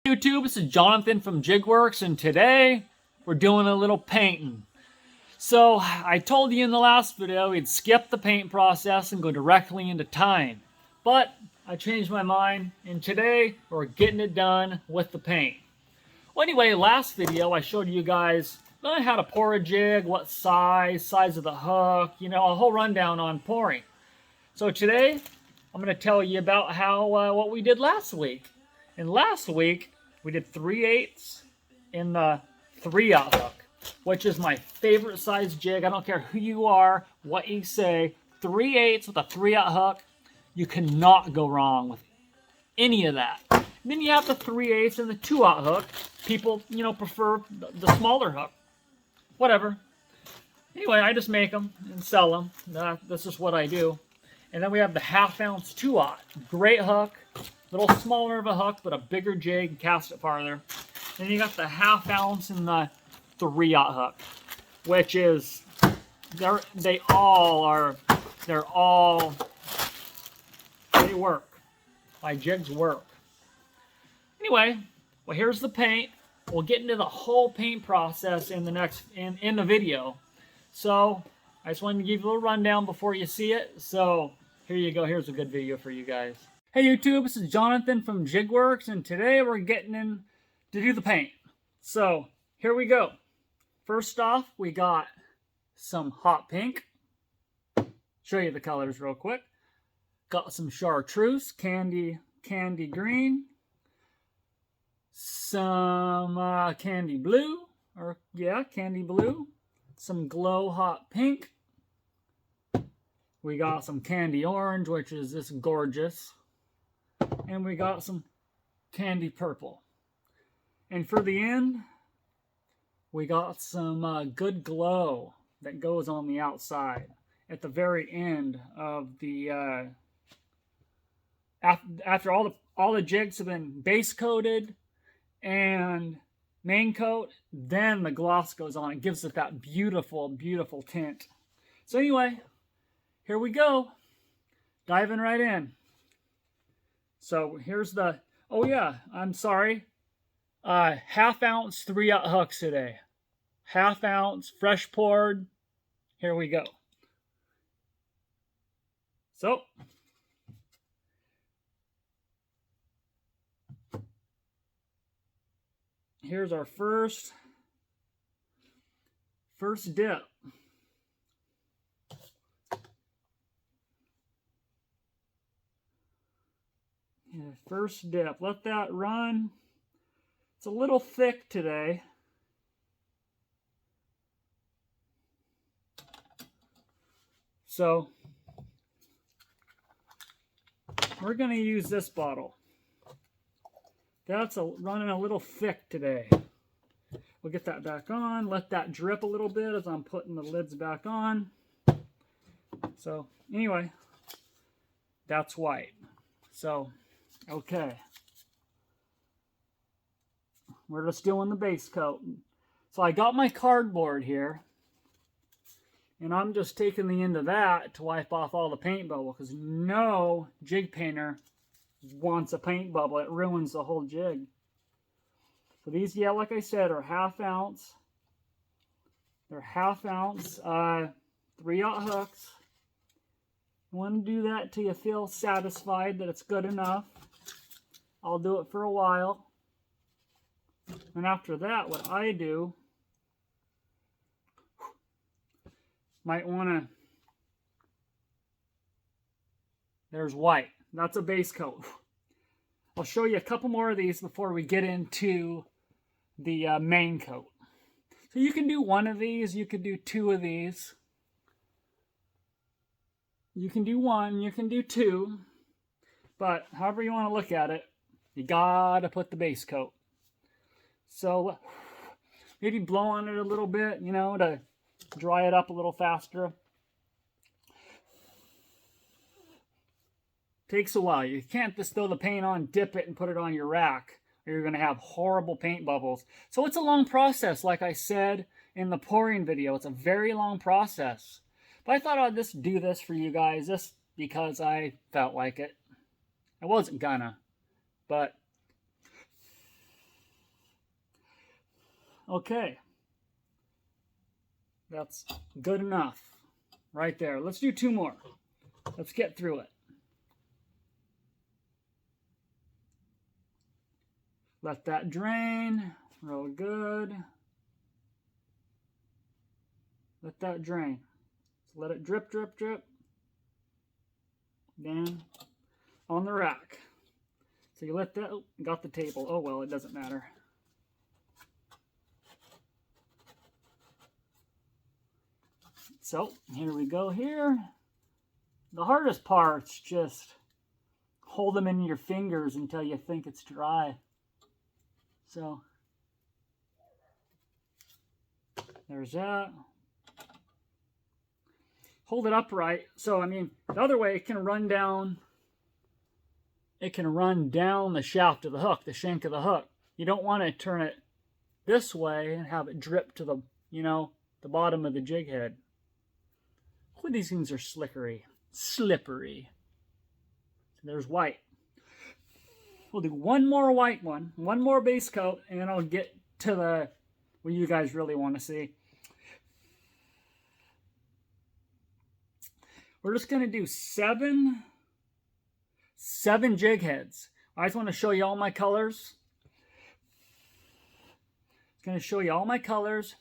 YouTube, this is Jonathan from Jigworks, and today we're doing a little painting. So I told you in the last video we'd skip the paint process and go directly into tying, but I changed my mind, and today we're getting it done with the paint. Well, anyway, last video I showed you guys how to pour a jig, what size of the hook, a whole rundown on pouring. So today I'm going to tell you about how what we did last week. And last week we did 3/8 in the 3/0 hook, which is my favorite size jig. I don't care who you are, what you say. 3/8 with a 3/0 hook, you cannot go wrong with any of that. And then you have the 3/8 and the 2/0 hook. People, prefer the smaller hook. Whatever. Anyway, I just make them and sell them. This is what I do. And then we have the 1/2 ounce 2/0. Great hook. A little smaller of a hook, but a bigger jig, cast it farther. Then you got the 1/2 ounce in the 3/0 hook, which is, they work. My jigs work. Anyway, well, here's the paint. We'll get into the whole paint process in the video. So I just wanted to give you a little rundown before you see it. So here you go. Here's a good video for you guys. Hey YouTube, this is Jonathan from Jigworks, and today we're getting in to do the paint. So here we go. First off, we got some hot pink. Show you the colors real quick. Got some chartreuse, candy green, some candy blue, candy blue, some glow hot pink. We got some candy orange, which is this gorgeous. And we got some candy purple. And for the end, we got some good glow that goes on the outside at the very end of the after all the jigs have been base coated and main coat, then the gloss goes on. It gives it that beautiful tint. So anyway, here we go, diving right in. So here's the, oh yeah, I'm sorry, 1/2 ounce 3/0 hooks today. 1/2 ounce, fresh poured. Here we go. So here's our first dip. First dip. Let that run. It's a little thick today. So we're going to use this bottle. That's running a little thick today. We'll get that back on. Let that drip a little bit as I'm putting the lids back on. So anyway, that's white. So okay, we're just doing the base coat. So I got my cardboard here, and I'm just taking the end of that to wipe off all the paint bubble, because no jig painter wants a paint bubble. It ruins the whole jig. So these, like I said, are 1/2 ounce. They're 1/2 ounce 3/0 hooks. You want to do that till you feel satisfied that it's good enough. I'll do it for a while. And after that, what I do, might want to, there's white. That's a base coat. I'll show you a couple more of these before we get into the main coat. So you can do one of these, you could do two of these. You can do one, you can do two, but however you want to look at it, you gotta put the base coat. So maybe blow on it a little bit, to dry it up a little faster. Takes a while. You can't just throw the paint on, dip it, and put it on your rack, or you're going to have horrible paint bubbles. So it's a long process, like I said in the pouring video. It's a very long process. But I thought I'd just do this for you guys just because I felt like it. I wasn't gonna, but Okay. That's good enough right there. Let's do 2 more. Let's get through it. Let that drain real good. Let that drain. So let it drip, drip, drip. Then on the rack. So you let that, oh, got the table. Oh well, it doesn't matter. So here we go here. The hardest part's just hold them in your fingers until you think it's dry. So there's that. Hold it upright. So I mean, the other way it can run down. It can run down the shaft of the hook, the shank of the hook. You don't want to turn it this way and have it drip to the, the bottom of the jig head. Oh, these things are slippery. So there's white. We'll do one more white one more base coat, and then I'll get to the what you guys really want to see. We're just going to do seven jig heads. I just want to show you all my colors. It's going to show you all my colors.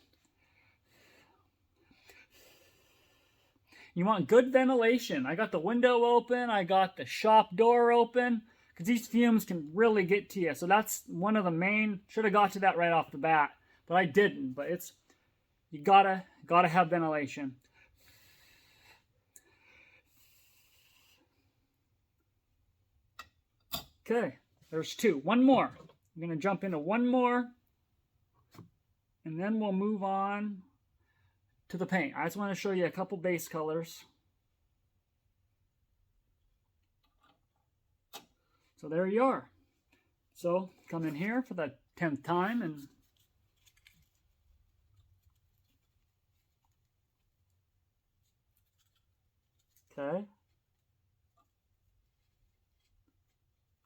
You want good ventilation. I got the window open. I got the shop door open, because these fumes can really get to you. So that's one of the main. Should have got to that right off the bat, but I didn't. But it's, you gotta have ventilation. Okay, there's 2. One more. I'm gonna jump into one more, and then we'll move on to the paint. I just want to show you a couple base colors. So there you are. So come in here for the 10th time and okay.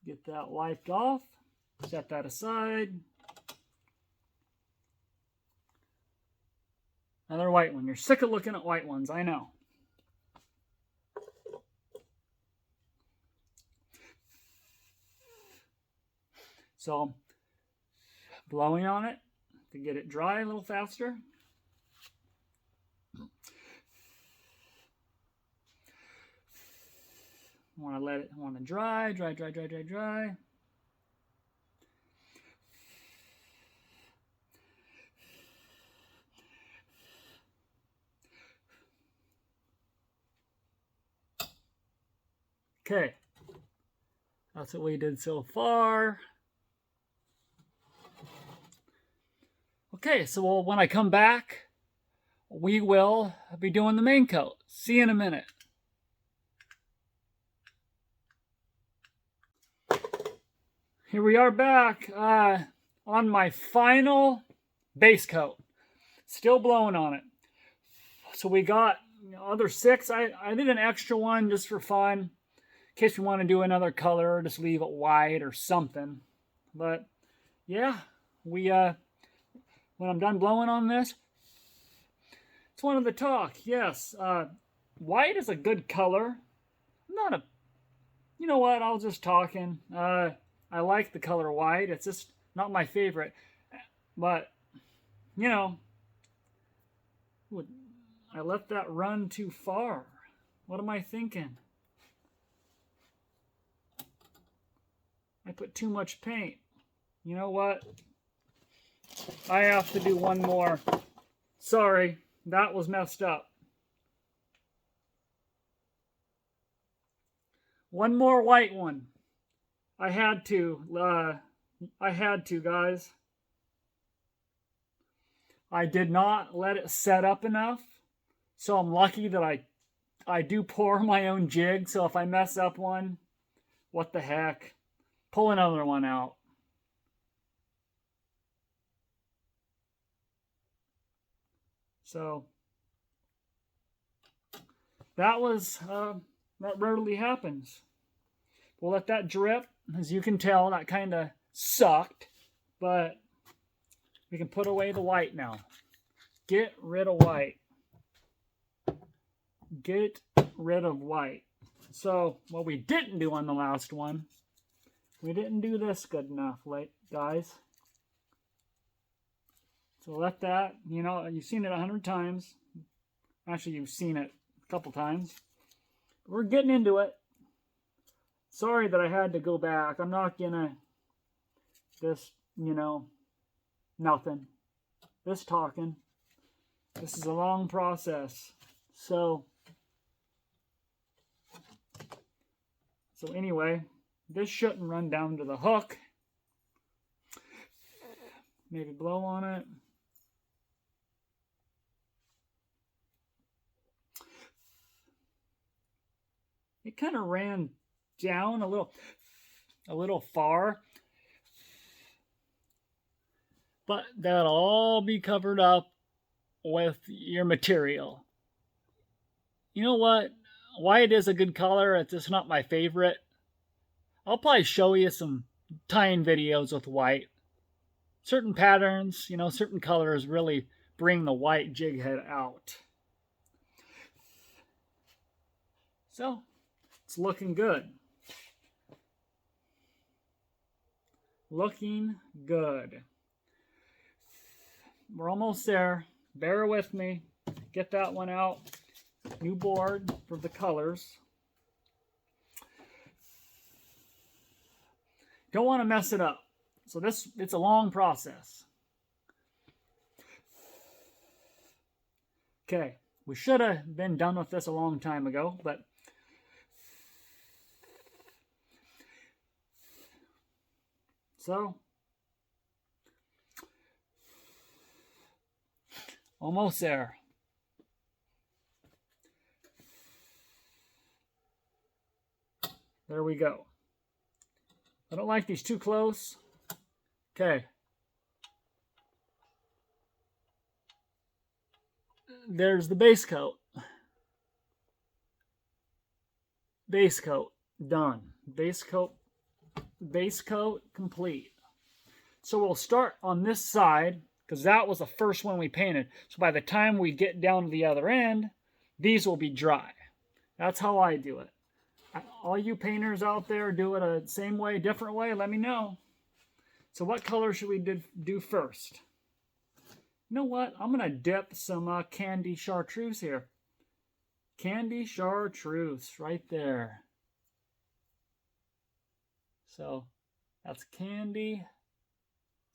Get that wiped off. Set that aside. Another white one. You're sick of looking at white ones, I know. So, blowing on it to get it dry a little faster. Want to let it, dry. Okay, that's what we did so far. Okay, so when I come back, we will be doing the main coat. See you in a minute. Here we are back on my final base coat. Still blowing on it. So we got other 6. I did an extra one just for fun, in case we want to do another color, or just leave it white or something. But yeah, we when I'm done blowing on this, it's one of the talk. Yes, white is a good color. Not a, you know what? I was just talking. I like the color white. It's just not my favorite. But I let that run too far. What am I thinking? I put too much paint. You know what? I have to do one more. Sorry, that was messed up. One more white one. I had to, guys. I did not let it set up enough. So I'm lucky that I do pour my own jig. So if I mess up one, what the heck? Pull another one out. So that was, that rarely happens. We'll let that drip. As you can tell, that kind of sucked. But We can put away the white now. Get rid of white. Get rid of white. So what we didn't do on the last one, we didn't do this good enough, guys. So let that, you know, you've seen it 100 times. Actually, you've seen it a couple times. We're getting into it. Sorry that I had to go back. I'm not gonna, this, you know, nothing. This talking. This is a long process. So anyway, this shouldn't run down to the hook. Maybe blow on it. It kind of ran down a little far. But that'll all be covered up with your material. You know what? White is a good color. It's just not my favorite. I'll probably show you some tying videos with white. Certain patterns, you know, certain colors really bring the white jig head out. So, it's looking good. Looking good. We're almost there. Bear with me. Get that one out. New board for the colors. Don't want to mess it up. So it's a long process. Okay, we should have been done with this a long time ago, but so almost there. There we go. I don't like these too close. Okay. There's the base coat. Base coat done. Base coat complete. So we'll start on this side because that was the first one we painted. So by the time we get down to the other end, these will be dry. That's how I do it. All you painters out there do it a same way, different way, let me know. So what color should we do first? You know what? I'm going to dip some candy chartreuse here. Candy chartreuse right there. So that's candy.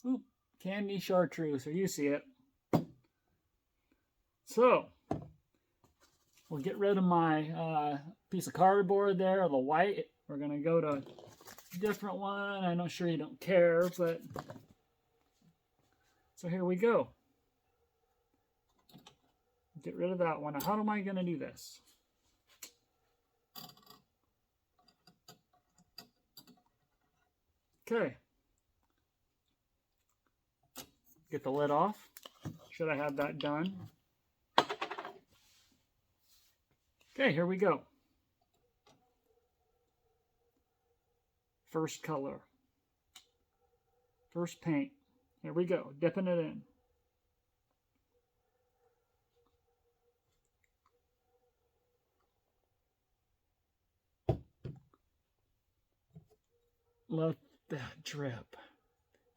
Oop, candy chartreuse. So you see it. So we'll get rid of my piece of cardboard there, the white. We're going to go to a different one. I'm not sure you don't care, but so here we go. Get rid of that one. Now, how am I going to do this? Okay. Get the lid off. Should I have that done? Okay, here we go. First color. First paint. Here we go, dipping it in. Let that drip.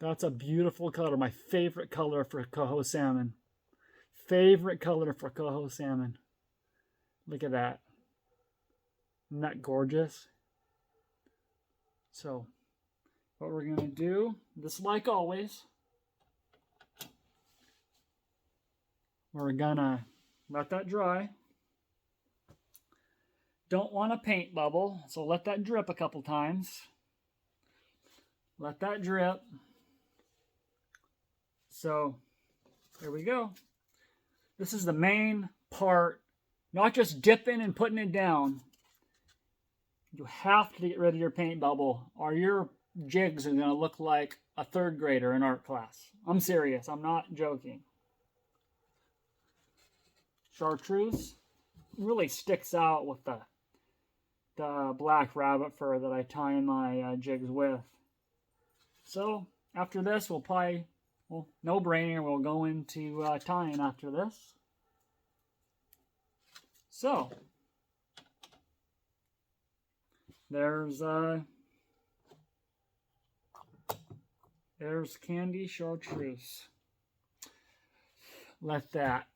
That's a beautiful color. My favorite color for coho salmon. Favorite color for coho salmon. Look at that. Isn't that gorgeous? So, what we're going to do, just like always, we're going to let that dry. Don't want a paint bubble, so let that drip a couple times. Let that drip. So, here we go. This is the main part, not just dipping and putting it down. You have to get rid of your paint bubble or your jigs are going to look like a third grader in art class. I'm serious. I'm not joking. Chartreuse really sticks out with the black rabbit fur that I tie my jigs with. So after this, we'll probably Well, no brainer. We'll go into tying after this. So there's candy chartreuse. Let that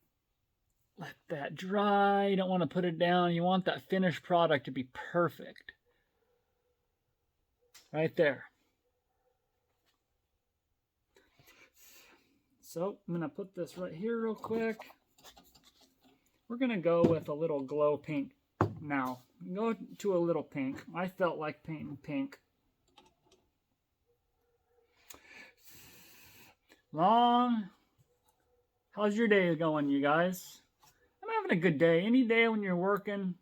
dry. You don't want to put it down. You want that finished product to be perfect. Right there. So I'm going to put this right here real quick. We're going to go with a little glow pink now. Go to a little pink. I felt like painting pink. How's your day going, you guys? I'm having a good day. Any day when you're working,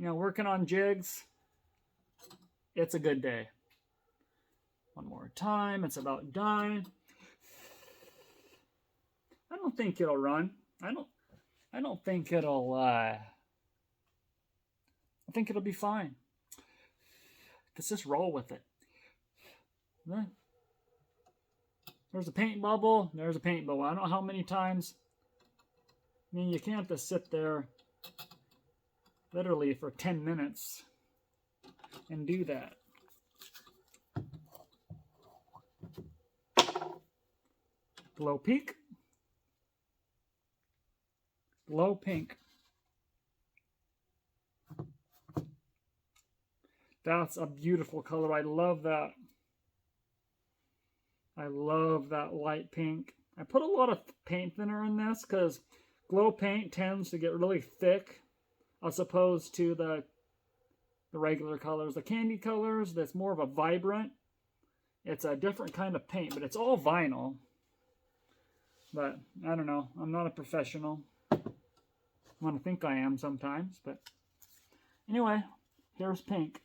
working on jigs, it's a good day. One more time. It's about done. I don't think it'll run. I don't think it'll I think it'll be fine. Let's just roll with it. There's a paint bubble. There's a paint bubble. I don't know how many times. I mean, you can't just sit there literally for 10 minutes and do that. Glow pink. Glow pink. That's a beautiful color. I love that. I love that light pink. I put a lot of paint thinner in this because glow paint tends to get really thick as opposed to the regular colors. The candy colors, that's more of a vibrant. It's a different kind of paint, but it's all vinyl. But I don't know. I'm not a professional. I want to think I am sometimes, but anyway, here's pink.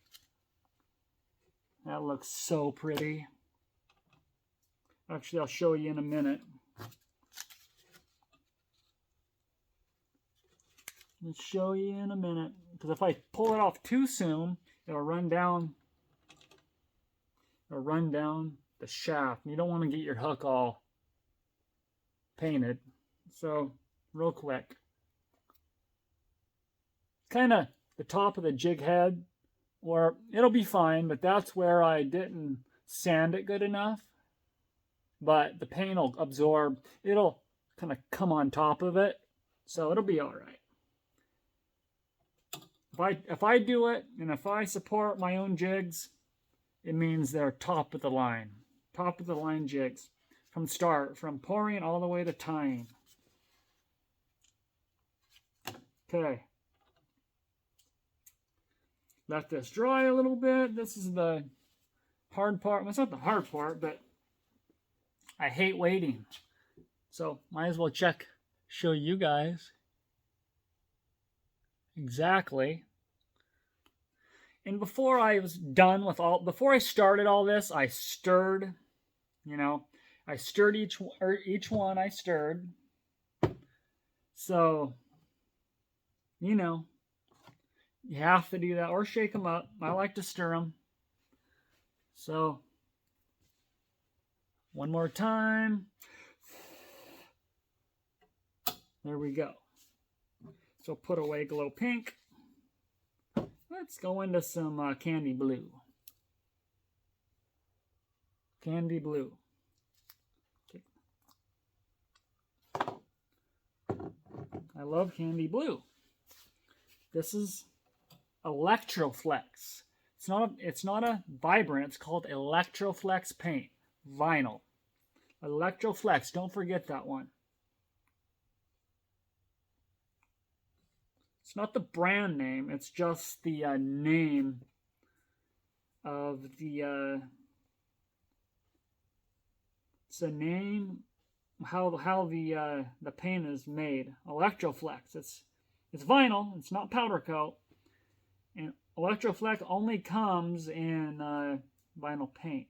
That looks so pretty. Actually, I'll show you in a minute. I'll show you in a minute. Because if I pull it off too soon, it'll run down the shaft. And you don't want to get your hook all painted. So, real quick. Kind of the top of the jig head, or it'll be fine, but that's where I didn't sand it good enough. But the paint will absorb. It'll kind of come on top of it, so it'll be all right. If I do it, and if I support my own jigs, it means they're top of the line jigs from start, from pouring all the way to tying. Okay. Let this dry a little bit. This is the hard part. Well, it's not the hard part, but I hate waiting. So might as well show you guys exactly. And before I started all this, I stirred, I stirred each one I stirred. So, you have to do that or shake them up. I like to stir them. So, one more time. There we go. So put away glow pink. Let's go into some candy blue. Candy blue. Okay. I love candy blue. This is Electroflex. It's not a vibrant. It's called Electroflex paint. Vinyl. Electroflex. Don't forget that one. It's not the brand name. It's just the name of the. It's the name how the paint is made. Electroflex. It's vinyl. It's not powder coat. And Electroflex only comes in vinyl paint.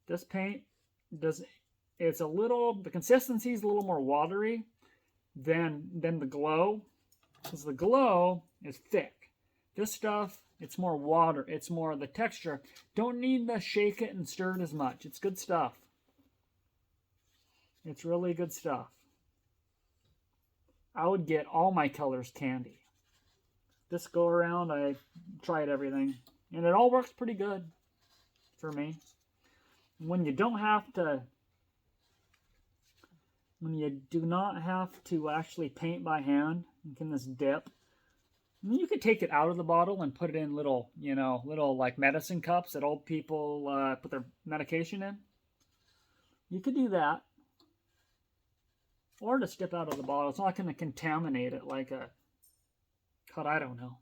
This paint the consistency is a little more watery than the glow, because the glow is thick. This stuff, it's more water. It's more the texture. Don't need to shake it and stir it as much. It's good stuff. It's really good stuff. I would get all my colors candy. This go around, I tried everything, and it all works pretty good for me. When you don't have to, when you do not have to actually paint by hand, you can just dip. I mean, you could take it out of the bottle and put it in little, little like medicine cups that old people put their medication in. You could do that. Or just dip out of the bottle. It's not going to contaminate it like a cut, I don't know.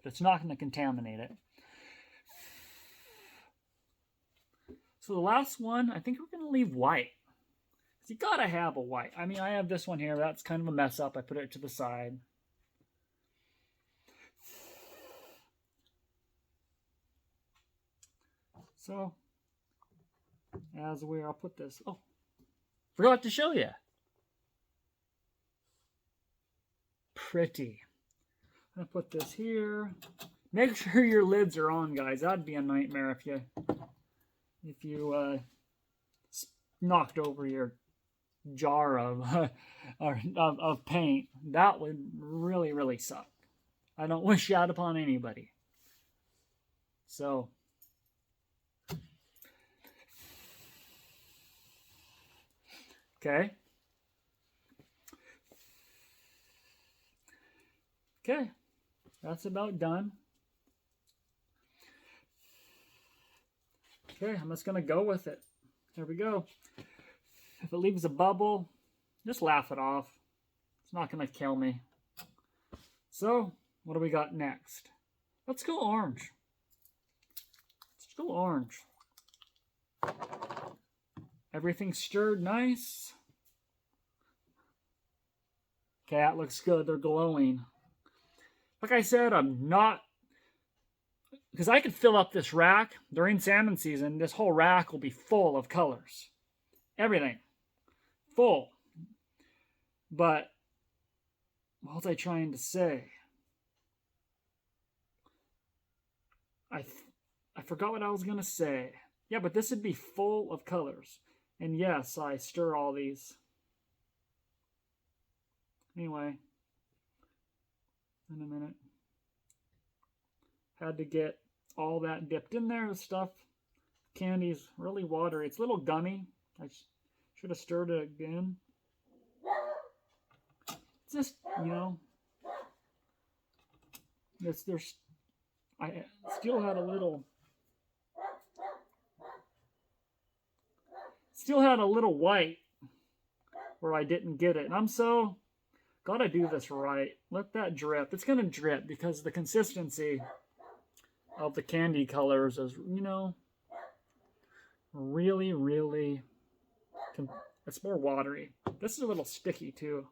But it's not going to contaminate it. So the last one, I think we're going to leave white. You gotta have a white. I mean, I have this one here. That's kind of a mess up. I put it to the side. So, I'll put this. Oh, forgot to show you. Pretty. I'm gonna put this here. Make sure your lids are on, guys. That'd be a nightmare if you knocked over your jar of paint. That would really, really suck. I don't wish that upon anybody. So, okay. Okay, that's about done. Okay, I'm just going to go with it. Here we go. If it leaves a bubble, just laugh it off. It's not going to kill me. So, what do we got next? Let's go orange. Let's go orange. Everything stirred nice. Okay, that looks good. They're glowing. Like I said, I'm not... Because I could fill up this rack. During salmon season, this whole rack will be full of colors. Everything. Full. But, what was I trying to say? I forgot what I was going to say. Yeah, but this would be full of colors. And yes, I stir all these. Anyway. In a minute. Had to get all that dipped in there. The stuff, candy's really watery. It's a little gummy. I should have stirred it again. It's just, I still had a little white where I didn't get it. And I'm so, gotta do this right. Let that drip. It's gonna drip because the consistency of the candy colors is, really, really, it's more watery. This is a little sticky too.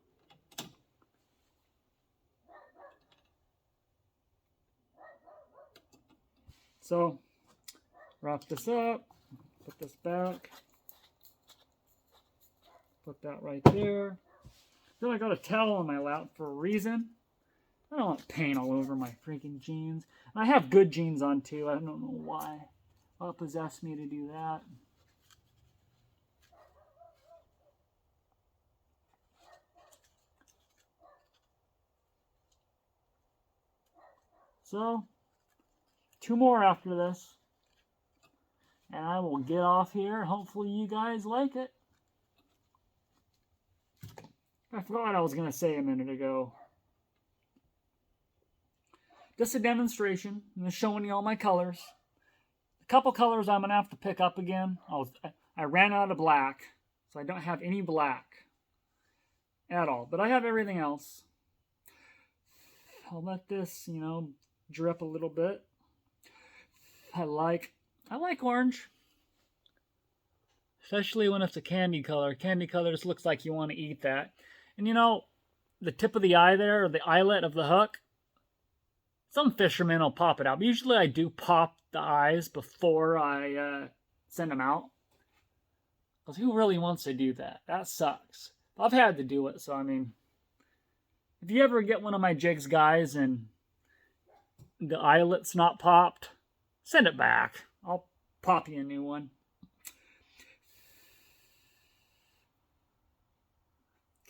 So, wrap this up, put this back, put that right there. Then I got a towel on my lap for a reason. I don't want paint all over my freaking jeans. And I have good jeans on too. I don't know why. What possessed me to do that? So, 2 more after this. And I will get off here. Hopefully you guys like it. I forgot what I was going to say a minute ago. Just a demonstration. I'm just showing you all my colors. A couple colors I'm going to have to pick up again. I ran out of black, so I don't have any black at all. But I have everything else. I'll let this, drip a little bit. I like orange. Especially when it's a candy color. Candy color just looks like you want to eat that. And the tip of the eye there, or the eyelet of the hook, some fishermen will pop it out. But usually I do pop the eyes before I send them out. Because who really wants to do that? That sucks. I've had to do it, so I mean, if you ever get one of my jigs, guys, and the eyelet's not popped, send it back. I'll pop you a new one.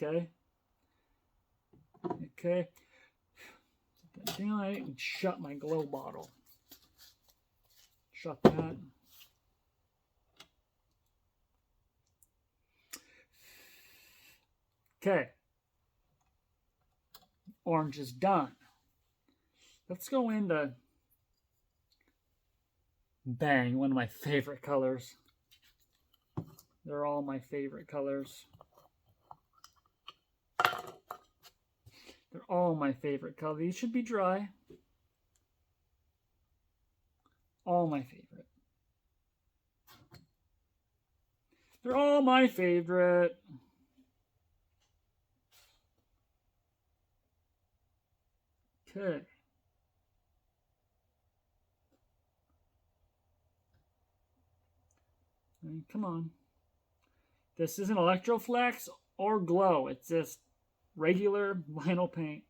Okay. Okay. Put that down. I didn't shut my glow bottle. Shut that. Okay. Orange is done. Let's go into Bang, one of my favorite colors. They're all my favorite colors. They're all my favorite colors. These should be dry. All my favorite. They're all my favorite. Okay. Come on. This isn't Electroflex or Glow. It's just regular vinyl paint.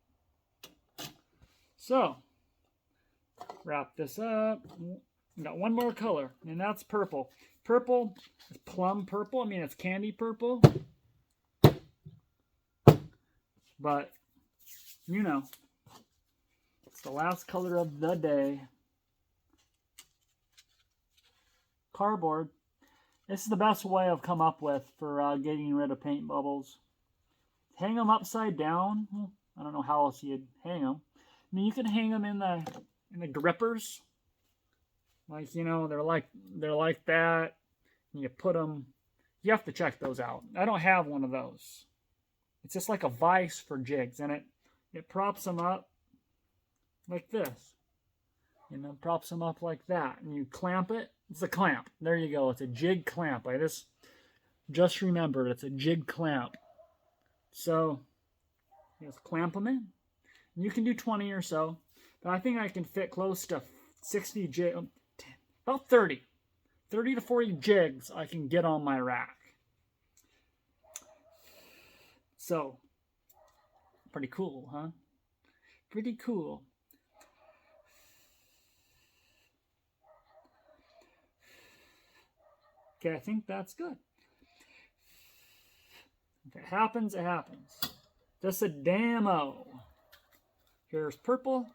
So, wrap this up. Got one more color, and that's purple. Purple is plum purple. I mean, it's candy purple. But, you know, it's the last color of the day. Cardboard. This is the best way I've come up with for getting rid of paint bubbles. Hang them upside down. I don't know how else you'd hang them. I mean, you can hang them in the grippers. Like, you know, they're like that. And you put them. You have to check those out. I don't have one of those. It's just like a vise for jigs, and it props them up like this. And then props them up like that, and you clamp it. It's a clamp. There you go. It's a jig clamp. I just remembered it's a jig clamp. So just clamp them in. And you can do 20 or so, but I think I can fit close to 60 jigs, about 30 to 40 jigs I can get on my rack. So pretty cool, huh? Pretty cool. Okay, I think that's good. If it happens, it happens. Just a demo. Here's purple.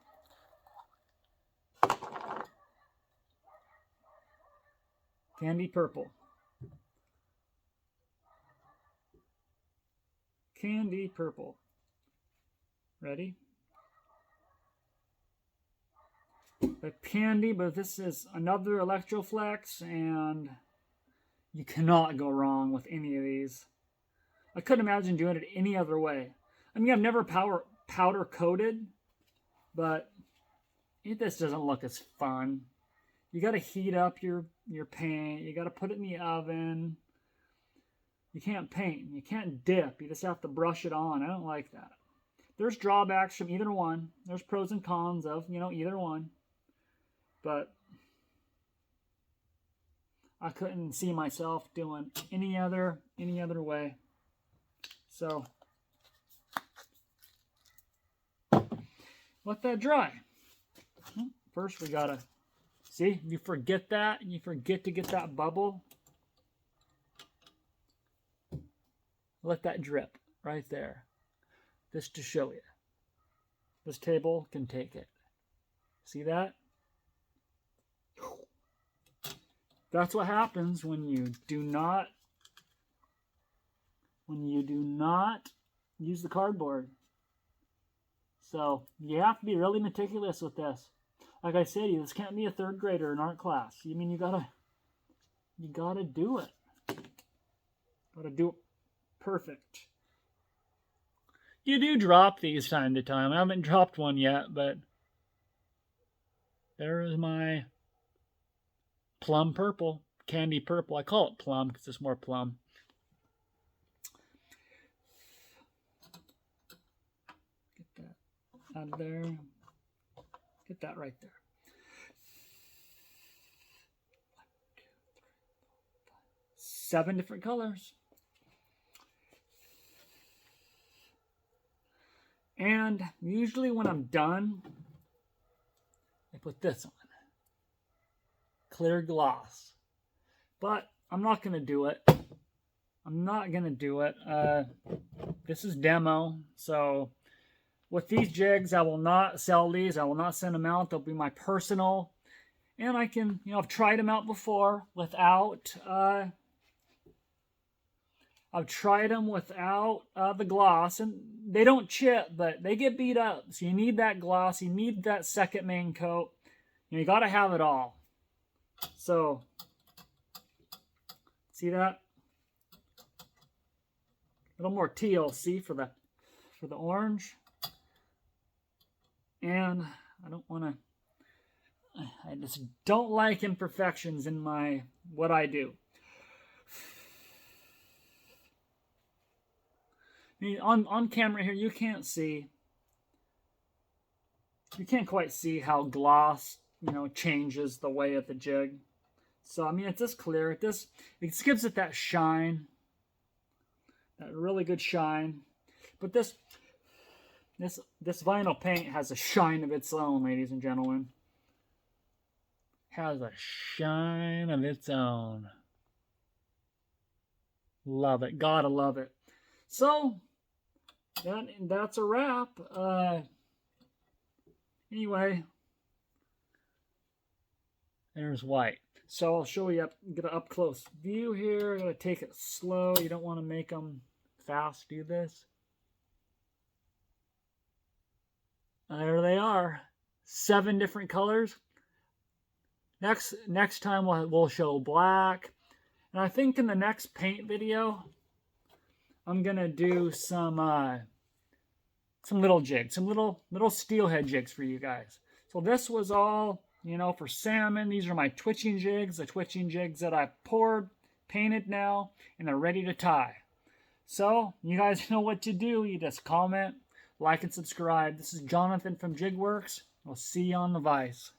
Candy purple. Candy purple. Ready? The candy, but this is another Electroflex, and you cannot go wrong with any of these. I couldn't imagine doing it any other way. I mean, I've never powder coated, but this doesn't look as fun. You got to heat up your paint. You got to put it in the oven. You can't paint. You can't dip. You just have to brush it on. I don't like that. There's drawbacks from either one. There's pros and cons of, either one. But I couldn't see myself doing any other way. So let that dry. First we gotta see, you forget that, and you forget to get that bubble. Let that drip right there. Just to show you. This table can take it. See that? That's what happens when you do not use the cardboard. So you have to be really meticulous with this. Like I said, this can't be a third grader in art class. I mean, you gotta do it. Gotta do it perfect. You do drop these time to time. I haven't dropped one yet, but there is my plum purple, candy purple. I call it plum because it's more plum. Get that out of there. Get that right there. 7 different colors. And usually when I'm done, I put this on. Clear gloss. But I'm not going to do it. I'm not going to do it. This is demo. So with these jigs, I will not sell these. I will not send them out. They'll be my personal. And I can, I've tried them out before without, I've tried them without the gloss. And they don't chip, but they get beat up. So you need that gloss. You need that second main coat. You got to have it all. So, see that? A little more TLC for the orange. And I don't want to, I just don't like imperfections in what I do. I mean, on camera here, you can't quite see how gloss, changes the way of the jig. So, I mean, it's just clear. It just gives it that shine. That really good shine. But this vinyl paint has a shine of its own, ladies and gentlemen. Has a shine of its own. Love it. Gotta love it. So, that's a wrap. Anyway, there's white. So I'll show you get an up close view here. I'm gonna take it slow. You don't want to make them fast. Do this. There they are. 7 different colors. Next time we'll show black. And I think in the next paint video, I'm gonna do some little jigs, some little steelhead jigs for you guys. So this was all, for salmon. These are my twitching jigs, the twitching jigs that I've poured, painted now, and they're ready to tie. So you guys know what to do. You just comment, like, and subscribe. This is Jonathan from Jigworks. We'll see you on the vise.